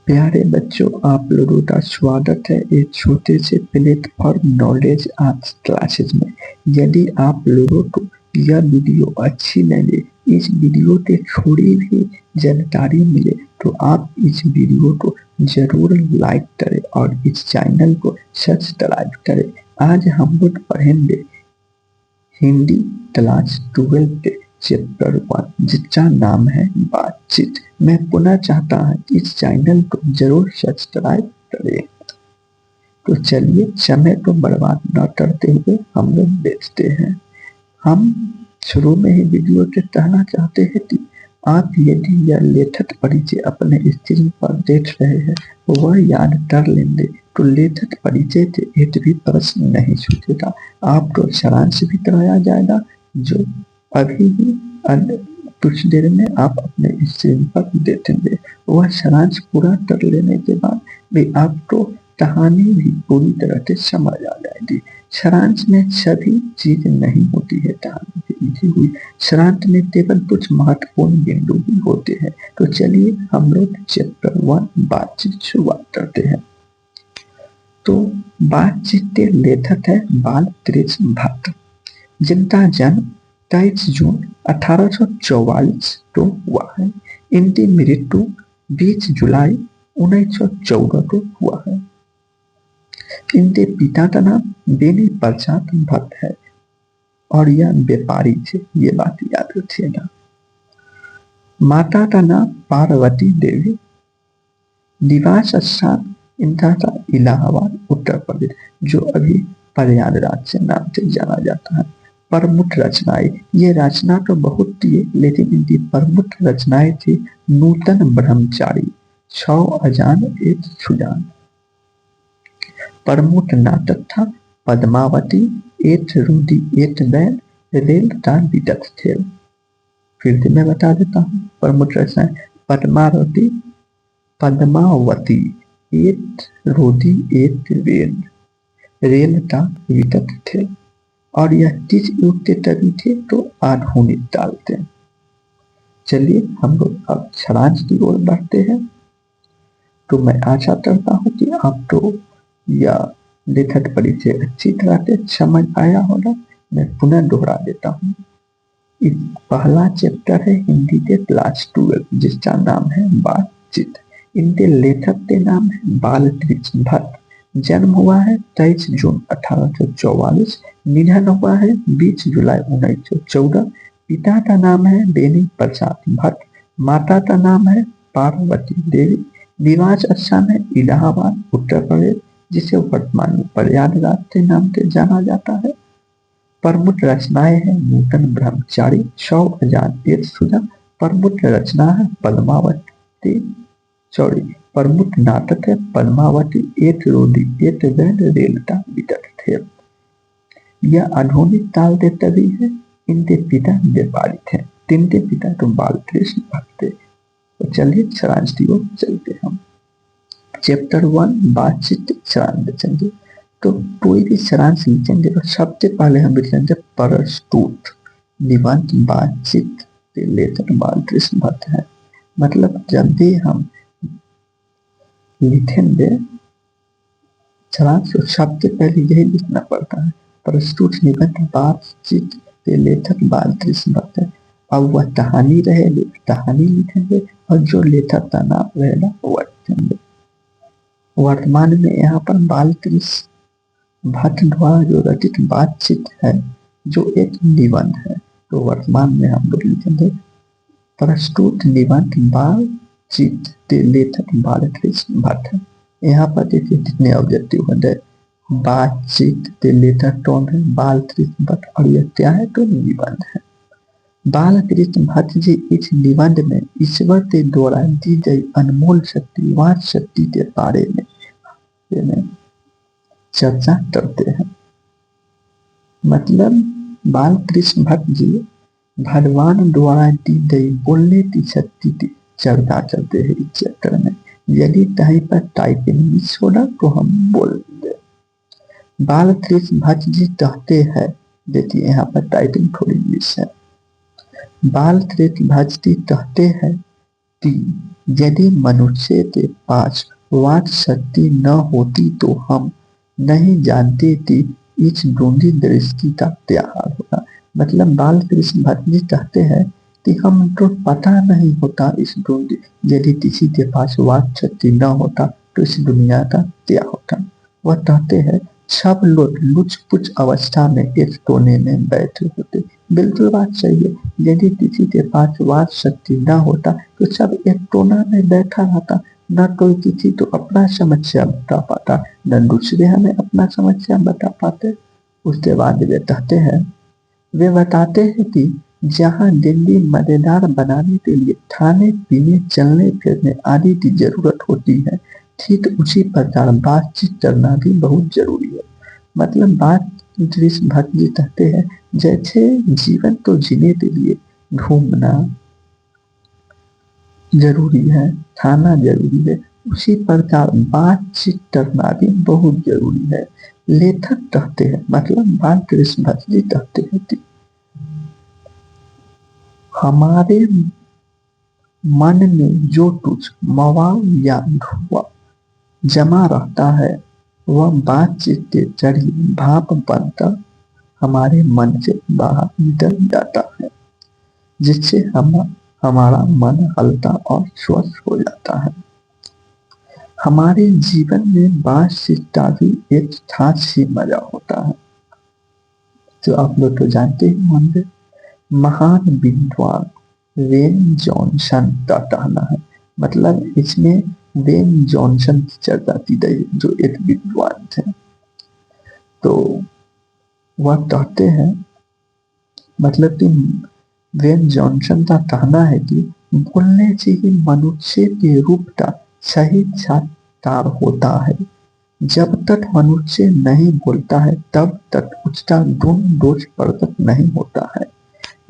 प्यारे बच्चों, आप लोगों का स्वागत है एक छोटे से प्लेटफॉर्म नॉलेज आर्ट्स क्लासेस में। यदि आप लोगों को यह वीडियो अच्छी लगे, इस वीडियो के थोड़ी भी जानकारी मिले तो आप इस वीडियो को जरूर लाइक करें और इस चैनल को सब्सक्राइब करें। आज हम लोग पढ़ेंगे हिंदी क्लास 12 के चैप्टर 1 जिसका नाम है बातचीत। मैं पुनः चाहता हूँ कि इस चैनल को जरूर सब्सक्राइब करें। तो चलिए समय को बर्बाद न करते हुए हम लोग देखते हैं। हम शुरू में ही वीडियो के कहना चाहते हैं कि आप यदि यह लेखक परिचय अपने स्क्रीन पर देख रहे हैं वह याद कर लेंगे तो लेखक परिचय से एक भी प्रश्न नहीं छूटेगा। आपको सारांश भी कराया जाएगा जो अभी ही कुछ देर में आप अपने स्क्रीन पर देखेंगे। वह सारांश पूरा कर लेने के बाद भी आपको कहानी भी पूरी तरह से समझ आ जाएगी। सारांश में सभी चीज नहीं होती है कहानी की लिखी हुई, सारांश में केवल कुछ महत्वपूर्ण बिंदु भी होते हैं। तो चलिए हम लोग चैप्टर 1 बातचीत शुरुआत करते हैं। तो बातचीत के लेखक है बाल कृष्ण भट्ट, जिनका जन्म 23 जून 1844 को हुआ है। इनकी मृत्यु 20 जुलाई 1914 को हुआ है। इनके पिता का नाम बेनी प्रसाद भट्ट है और यह व्यापारी थे, ये बात याद रखिएगा। माता का नाम पार्वती देवी, निवास स्थान इनका था इलाहाबाद उत्तर प्रदेश, जो अभी प्रयागराज से नाम से जाना जाता है। प्रमुख रचनाएं, ये रचना तो बहुत थी लेकिन इनकी प्रमुख रचनाएं थी नूतन ब्रह्मचारी, 6 अजान एक सुजान। प्रमुख नाटक था पद्मावती, एक रूदी एक बैल, रेल का विदत खेल। फिर से मैं बता देता हूँ प्रमुख रचनाएं पद्मावती, एक रोदी एक रेल, रेल का विदत खेल। और यह किस युग के कवि थे तो आधुनिक काल थे। चलिए हम लोग अब सारांश की ओर बढ़ते हैं। तो मैं आशा करता हूँ कि आपको यह लेखक परिचय अच्छी तरह से समझ आया होगा। मैं पुनः दोहरा देता हूँ। इस पहला चैप्टर है हिंदी के क्लास 12 जिसका नाम है बातचीत। इनके लेखक के नाम है बाल कृष्ण भट्ट। जन्म हुआ है 23 जून 1844, निधन हुआ है 20 जुलाई 1914। पिता का नाम है बेनी प्रसाद भट्ट, माता का नाम है पार्वती देवी, निवास स्थान है इलाहाबाद उत्तर प्रदेश, जिसे वर्तमान में प्रयागराज के नाम से जाना जाता है। प्रमुख रचनाएं हैं नूतन ब्रह्मचारी, 100 अजान एक सुजान। प्रमुख रचना है पद्मावती, प्रमुख नाटक है पद्मावती, एक रोदी एक बैल, रेल का विदत खेल। यह आधुनिक काल के कवि है। इनके पिता व्यापारी थे। इनके पिता तो बाल कृष्ण भट्ट थे। तो चलिए सारांश की ओर चलते हम। चैप्टर 1 बातचीत सारांश लिखेंगे। तो कोई भी सारांश लिखेंगे तो सबसे पहले हम लिखेंगे प्रस्तुत निबंध बातचीत के लेखक बाल कृष्ण भट्ट है। मतलब जब भी हम लिखेंगे सारांश तो सबसे पहले यही लिखना पड़ता है, प्रस्तुत निबंध बातचीत के लेखक बाल कृष्ण भट्ट है। अब वह कहानी रहेगी, कहानी लिखेंगे और जो लेखक का नाम रहेगा वह लिखेंगे। वर्तमान में यहाँ पर बाल कृष्ण भट्ट द्वारा जो रचित बातचीत है जो एक निबंध है, तो वर्तमान में हम लोग लिखेंगे प्रस्तुत निबंध बातचीत के लेखक बाल कृष्ण भट्ट है। यहाँ पर देखिए कितने ऑब्जेक्टिव हो गए। बातचीत के लेखक कौन है? बाल कृष्ण भट्ट। और यह क्या है तो निबंध है। बाल कृष्ण भट्ट जी इस निबंध में ईश्वर के द्वारा दी गई अनमोल शक्ति व शक्ति के बारे में चर्चा करते हैं। मतलब बाल कृष्ण भट्ट जी भगवान द्वारा दी गई बोलने की शक्ति की चर्चा करते हैं इस चैप्टर में। यदि कहीं पर टाइपिंग मिस होगा तो हम बोल देंगे। बाल कृष्ण भट्ट जी कहते हैं, देखिए यहाँ पर टाइपिंग थोड़ी मिस है। बाल कृष्ण भट्ट जी कहते हैं कि यदि मनुष्य के पास वाक शक्ति न होती तो हम नहीं जानते कि इस ढूंढी दृष्टि का क्या हाल होगा। मतलब बाल कृष्ण भट्ट जी कहते हैं कि हम तो पता नहीं होता इस ढूंढी, यदि किसी के पास वाक शक्ति न होता तो इस दुनिया का क्या होता। वह कहते हैं सब लोग लुच पुच अवस्था में एक कोने में बैठे होते। बिल्कुल बात सही है, यदि किसी के पास वाक शक्ति न होता तो सब एक कोना में बैठा रहता, न कोई किसी को अपना समस्या बता पाता, न दूसरे हमें अपना समस्या बता पाते। उसके बाद वे कहते हैं, वे बताते हैं कि जहाँ जिंदगी मजेदार बनाने के लिए खाने पीने चलने फिरने आदि की जरूरत होती है, ठीक उसी प्रकार बातचीत करना भी बहुत जरूरी है। मतलब बात कृष्ण भक्त जी कहते हैं जैसे जीवन को जीने के लिए घूमना जरूरी है, खाना जरूरी है, उसी प्रकार बातचीत करना भी बहुत जरूरी है। लेखक कहते हैं, मतलब बाल कृष्ण भक्त जी कहते हैं कि हमारे मन में जो कुछ मवाल या धुआं जमा रहता है वह बातचीत के जरिए भाप बनकर हमारे मन से बाहर निकल जाता है, जिससे हमारा मन हल्का और स्वस्थ हो जाता है। हमारे जीवन में बातचीत का भी एक खास ही मजा होता है, जो आप लोग तो जानते ही होंगे। महान विद्वान वेन जॉनसन का कहना है, मतलब इसमें वेन जॉनसन की चर्चा की गई जो एक विद्वान थे। तो वह कहते हैं, मतलब कि वेन जॉनसन का कहना है कि बोलने से ही मनुष्य के रूप का सही साक्षात्कार होता है। जब तक मनुष्य नहीं बोलता है तब तक उसका गुण दोष प्रकट नहीं होता है।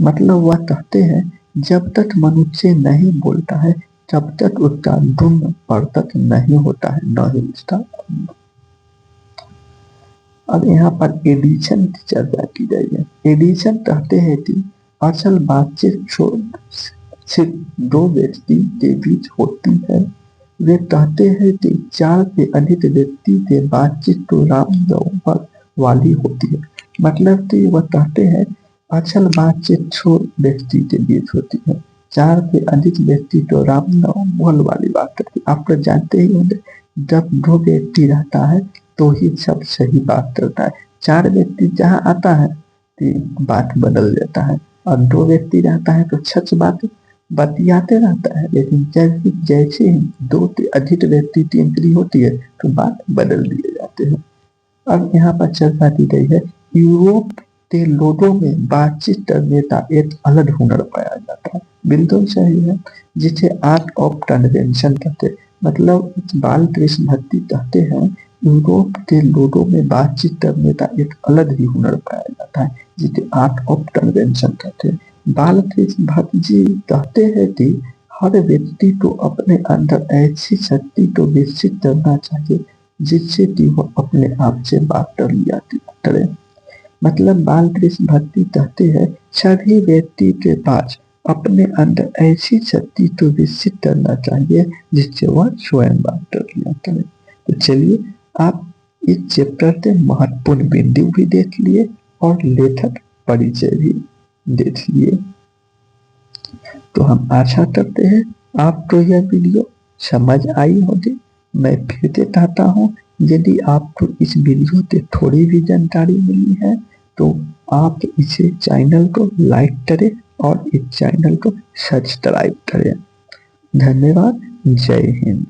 मतलब वह कहते हैं जब तक मनुष्य नहीं बोलता है तब तक उसका गुण प्रकट नहीं होता है, न ही उसका। अब यहाँ पर एडिशन की चर्चा की गई है। एडिशन कहते हैं कि असल बातचीत सिर्फ दो व्यक्ति के बीच होती है। वे कहते हैं कि 4 से अधिक व्यक्ति के बातचीत तो राम वाली होती है। मतलब कि वह कहते हैं असल बातचीत 6 व्यक्ति के बीच होती है, 4 से अधिक व्यक्ति तो राम वाली बात करते। आप लोग जानते ही होंगे, जब 2 व्यक्ति रहता है तो ही सब सही बात करता है। 4 व्यक्ति जहाँ आता है तो बात बदल जाता है, और 2 व्यक्ति रहता है तो सच बात बतियाते रहता है। लेकिन जैसे ही 2 से अधिक व्यक्ति की एंट्री होती है तो बात बदल दिए जाते हैं। अब यहाँ पर चर्चा की गई है यूरोप के लोगों में बातचीत करने का एक अलग हुनर पाया जाता है। बिल्कुल सही है, जिसे आर्ट ऑफ कन्वेंशन कहते हैं। मतलब बाल कृष्ण भक्ति कहते हैं यूरोप के लोगों में बातचीत करने का एक अलग ही हुनर पाया जाता है, जिसे आर्ट ऑफ कन्वेंशन कहते हैं। बाल कृष्ण भक्त जी कहते हैं कि हर व्यक्ति को अपने अंदर ऐसी शक्ति को विकसित करना चाहिए जिससे कि वह अपने आप से बात कर लिया करे। मतलब बाल कृष्ण भक्ति कहते हैं सभी व्यक्ति के पास अपने अंदर ऐसी शक्ति को विकसित करना चाहिए जिससे वह स्वयं बात कर लिया करे। तो चलिए, आप इस चैप्टर के महत्वपूर्ण बिंदु भी देख लिए और लेखक परिचय भी देख लिए। तो हम आशा करते हैं आपको यह वीडियो समझ आई होगी। मैं फिर से कहता हूँ, यदि आपको इस वीडियो से थोड़ी भी जानकारी मिली है तो आप इसे चैनल को लाइक करें और इस चैनल को सब्सक्राइब करें। धन्यवाद। जय हिंद।